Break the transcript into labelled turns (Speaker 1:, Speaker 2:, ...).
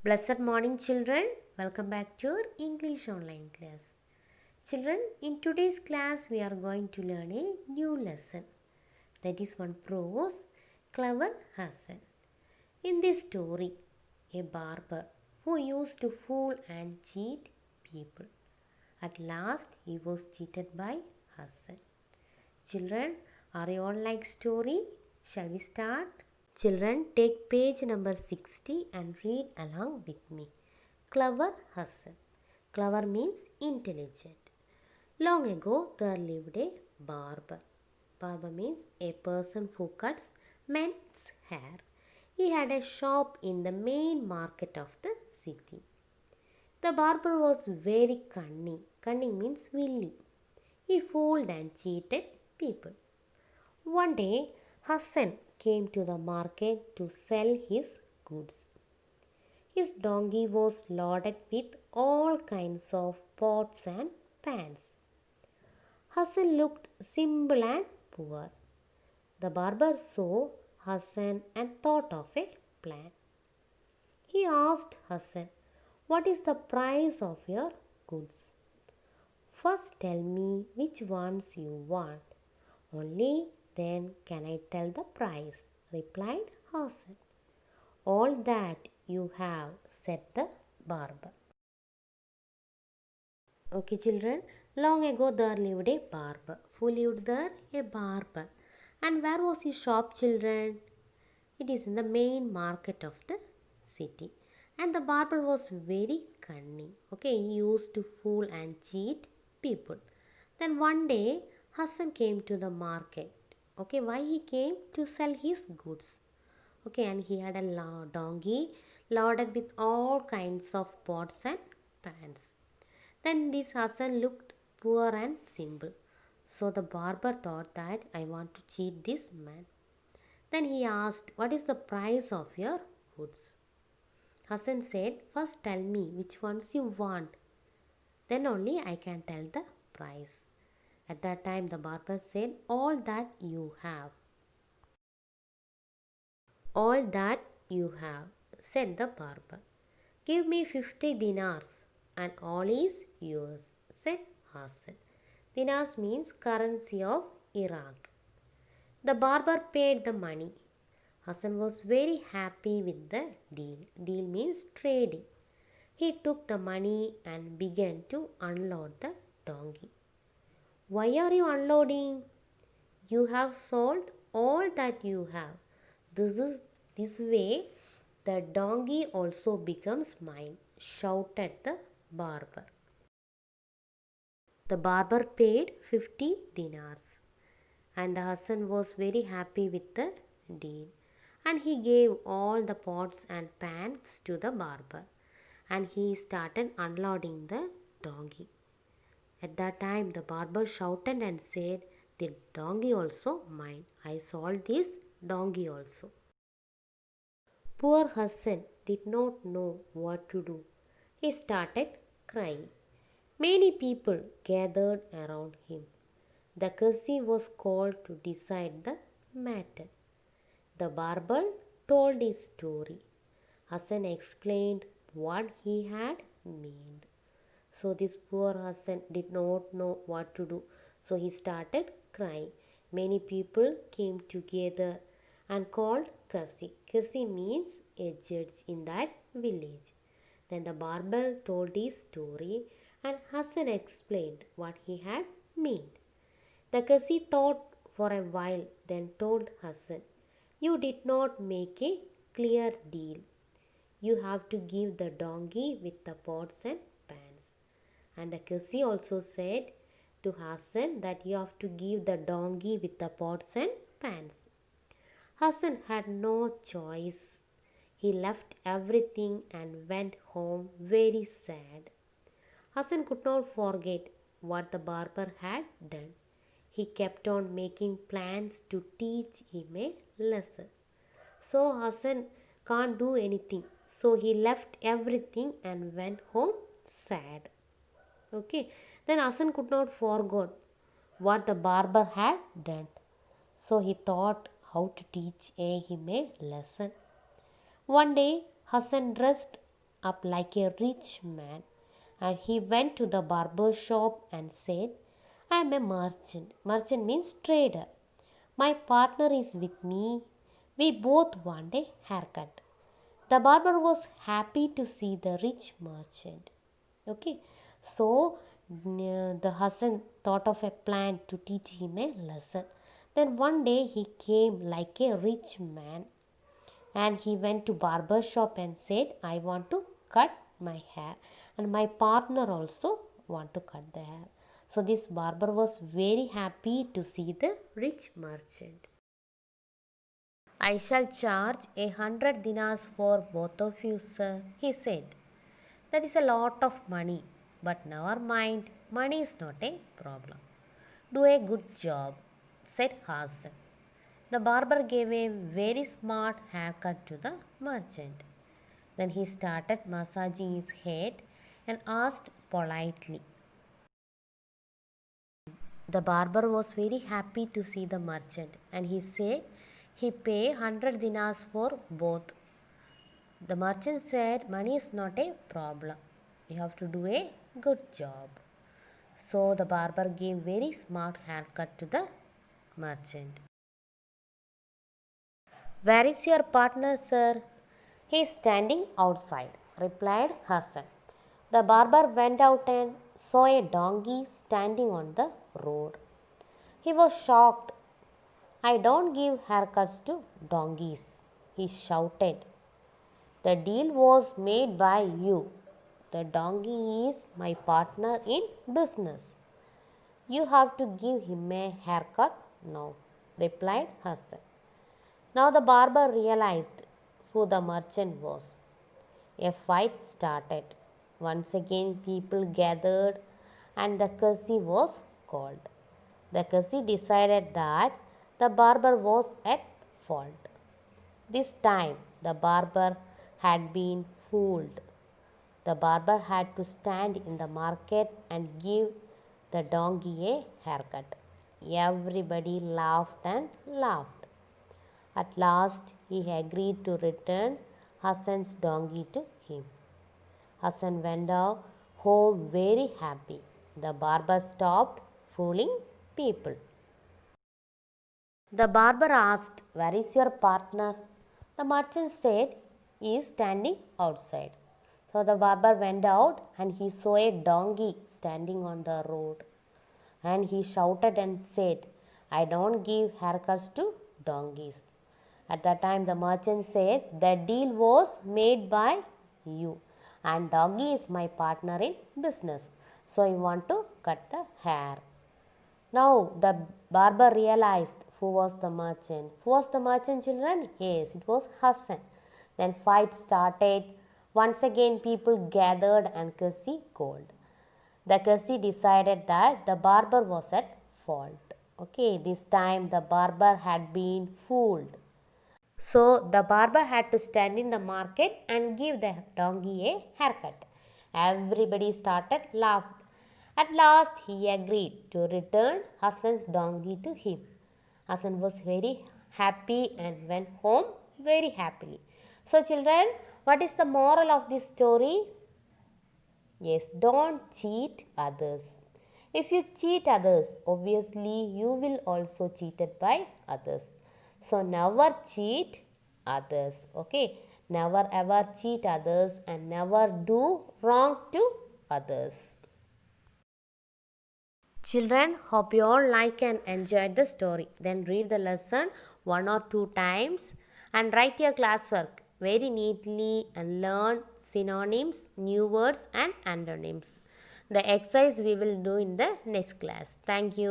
Speaker 1: Blessed morning, children. Welcome back to our English online class. Children, in today's class, we are going to learn a new lesson. That is one prose, Clever Hassan. In this story, a barber who used to fool and cheat people. At last, he was cheated by Hassan. Children, are you all like story? Shall we start? Children, take page number 60 and read along with me. Clever Hassan. Clever means intelligent. Long ago, there lived a barber. Barber means a person who cuts men's hair. He had a shop in the main market of the city. The barber was very cunning. Cunning means wily. He fooled and cheated people. One day, Hassan came to the market to sell his goods. His donkey was loaded with all kinds of pots and pans. Hassan looked simple and poor. The barber saw Hassan and thought of a plan. He asked Hassan, "What is the price of your goods? First tell me which ones you want. Only then can I tell the price," replied Hassan. "All that you have," said the barber. Okay, children, long ago there lived a barber. Who lived there? A barber. And where was his shop, children? It is in the main market of the city. And the barber was very cunning. Okay, he used to fool and cheat people. Then one day, Hassan came to the market. Okay, why he came? To sell his goods. Okay, and he had a donkey loaded with all kinds of pots and pans. Then this Hassan looked poor and simple. So the barber thought that I want to cheat this man. Then he asked, "What is the price of your goods?" Hassan said, "First tell me which ones you want. Then only I can tell the price." At that time the barber said, "All that you have." "All that you have," said the barber. "Give me 50 dinars and all is yours," said Hassan. Dinars means currency of Iraq. The barber paid the money. Hassan was very happy with the deal. Deal means trading. He took the money and began to unload the donkey. "Why are you unloading? You have sold all that you have. This way the donkey also becomes mine," shouted the barber. The barber paid 50 dinars and the Hassan was very happy with the deal. And he gave all the pots and pans to the barber and he started unloading the donkey. At that time the barber shouted and said, "The donkey also mine. I sold this donkey also." Poor Hassan did not know what to do. He started crying. Many people gathered around him. The Qazi was called to decide the matter. The barber told his story. Hassan explained what he had meant. So this poor Hassan did not know what to do. So he started crying. Many people came together and called Qazi. Qazi means a judge in that village. Then the barber told his story and Hassan explained what he had meant. The Qazi thought for a while, then told Hassan, "You did not make a clear deal. You have to give the donkey with the pots and pans." And the Qazi also said to Hassan that you have to give the donkey with the pots and pans. Hassan had no choice. He left everything and went home very sad. Hassan could not forget what the barber had done. He kept on making plans to teach him a lesson. So Hassan can't do anything. So he left everything and went home sad. Okay. Then Hassan could not forget what the barber had done. So he thought how to teach him a lesson. One day Hassan dressed up like a rich man, and he went to the barber shop and said, I am a merchant. Merchant means trader. My partner is with me. We both want a haircut. The barber was happy to see the rich merchant. Okay, so the Hassan thought of a plan to teach him a lesson. Then one day he came like a rich man, and he went to barber shop and said, I want to cut my hair, and my partner also want to cut the hair. So this barber was very happy to see the rich merchant. I shall charge 100 dinars for both of you, sir, he said. That is a lot of money, but never mind, money is not a problem. Do a good job, said Hassan. The barber gave a very smart haircut to the merchant. Then he started massaging his head and asked politely. The barber was very happy to see the merchant, and he said he pay 100 dinars for both. The merchant said money is not a problem. You have to do a good job. So the barber gave very smart haircut to the merchant. Where is your partner, sir? He is standing outside, replied Hassan. The barber went out and saw a donkey standing on the road. He was shocked. I don't give haircuts to donkeys, he shouted. The deal was made by you. The donkey is my partner in business. You have to give him a haircut now, replied Hassan. Now the barber realized who the merchant was. A fight started. Once again people gathered and the Qasi was called. The Qasi decided that the barber was at fault. This time the barber had been fooled. The barber had to stand in the market and give the donkey a haircut. Everybody laughed and laughed. At last he agreed to return Hassan's donkey to him. Hassan went home very happy. The barber stopped fooling people. The barber asked, where is your partner? The merchant said, he is standing outside. So the barber went out and he saw a donkey standing on the road. And he shouted and said, I don't give haircuts to donkeys. At that time the merchant said, the deal was made by you, and donkey is my partner in business. So I want to cut the hair. Now the barber realized who was the merchant. Who was the merchant, children? Yes, it was Hassan. Then fight started. Once again people gathered and Qasi called. The Qasi decided that the barber was at fault. Okay, this time the barber had been fooled. So the barber had to stand in the market and give the donkey a haircut. Everybody started laughing. At last he agreed to return Hassan's donkey to him. Hassan was very happy and went home very happily. So children, what is the moral of this story? Yes, don't cheat others. If you cheat others, obviously you will also cheated by others. So never cheat others. Okay, never ever cheat others and never do wrong to others. Children, hope you all like and enjoyed the story. Then read the lesson 1 or 2 times and write your classwork very neatly and learn synonyms, new words and antonyms. The exercise we will do in the next class. Thank you.